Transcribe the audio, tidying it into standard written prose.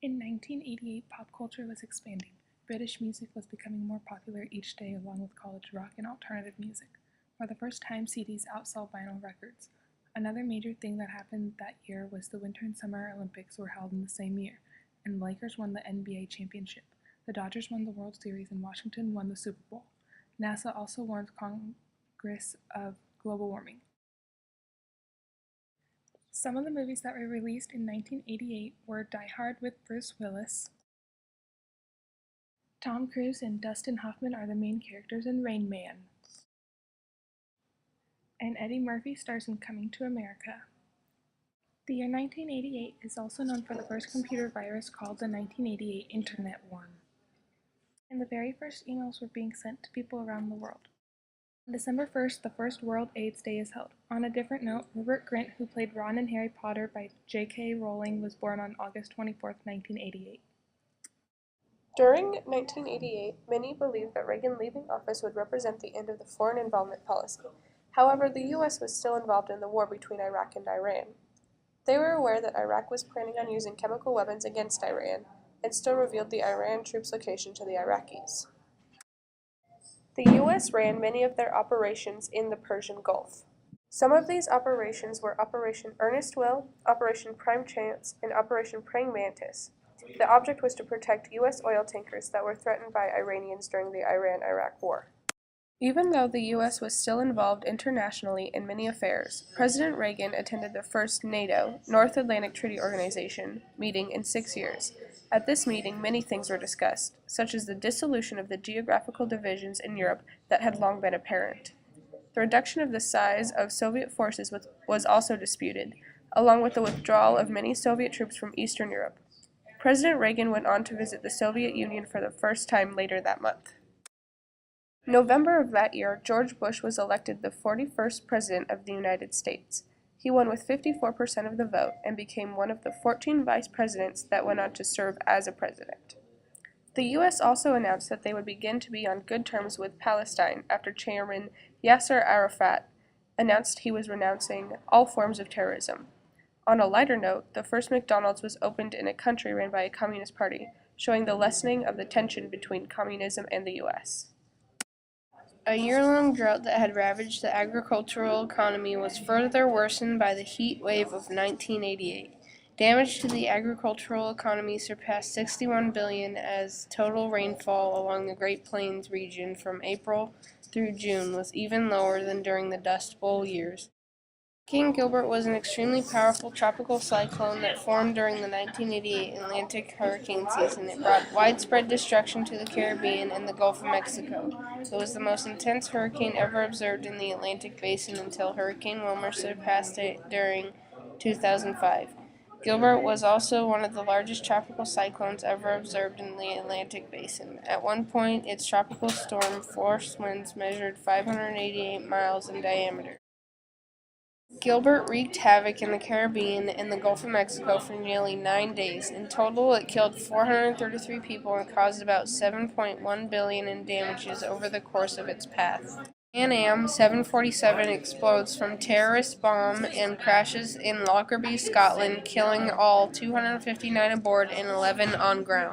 In 1988, pop culture was expanding. British music was becoming more popular each day along with college rock and alternative music. For the first time, CDs outsold vinyl records. Another major thing that happened that year was the Winter and Summer Olympics were held in the same year, and the Lakers won the NBA championship. The Dodgers won the World Series and Washington won the Super Bowl. NASA also warned Congress of global warming. Some of the movies that were released in 1988 were Die Hard with Bruce Willis. Tom Cruise and Dustin Hoffman are the main characters in Rain Man. And Eddie Murphy stars in Coming to America. The year 1988 is also known for the first computer virus called the 1988 Internet Worm. And the very first emails were being sent to people around the world. On December 1st, the first World AIDS Day is held. On a different note, Rupert Grint, who played Ron in Harry Potter by J.K. Rowling, was born on August 24, 1988. During 1988, many believed that Reagan leaving office would represent the end of the foreign involvement policy. However, the U.S. was still involved in the war between Iraq and Iran. They were aware that Iraq was planning on using chemical weapons against Iran, and still revealed the Iran troops' location to the Iraqis. The U.S. ran many of their operations in the Persian Gulf. Some of these operations were Operation Earnest Will, Operation Prime Chance, and Operation Praying Mantis. The object was to protect U.S. oil tankers that were threatened by Iranians during the Iran-Iraq War. Even though the U.S. was still involved internationally in many affairs, President Reagan attended the first NATO, North Atlantic Treaty Organization, meeting in 6 years. At this meeting, many things were discussed, such as the dissolution of the geographical divisions in Europe that had long been apparent. The reduction of the size of Soviet forces was also disputed, along with the withdrawal of many Soviet troops from Eastern Europe. President Reagan went on to visit the Soviet Union for the first time later that month. November of that year, George Bush was elected the 41st President of the United States. He won with 54% of the vote and became one of the 14 vice presidents that went on to serve as a president. The U.S. also announced that they would begin to be on good terms with Palestine after Chairman Yasser Arafat announced he was renouncing all forms of terrorism. On a lighter note, the first McDonald's was opened in a country ran by a communist party, showing the lessening of the tension between communism and the U.S. A year-long drought that had ravaged the agricultural economy was further worsened by the heat wave of 1988. Damage to the agricultural economy surpassed 61 billion as total rainfall along the Great Plains region from April through June was even lower than during the Dust Bowl years. Hurricane Gilbert was an extremely powerful tropical cyclone that formed during the 1988 Atlantic hurricane season. It brought widespread destruction to the Caribbean and the Gulf of Mexico. It was the most intense hurricane ever observed in the Atlantic basin until Hurricane Wilma surpassed it during 2005. Gilbert was also one of the largest tropical cyclones ever observed in the Atlantic basin. At one point, its tropical storm force winds measured 588 miles in diameter. Gilbert wreaked havoc in the Caribbean and the Gulf of Mexico for nearly 9 days. In total, it killed 433 people and caused about $7.1 billion in damages over the course of its path. Pan Am 747 explodes from terrorist bomb and crashes in Lockerbie, Scotland, killing all 259 aboard and 11 on ground.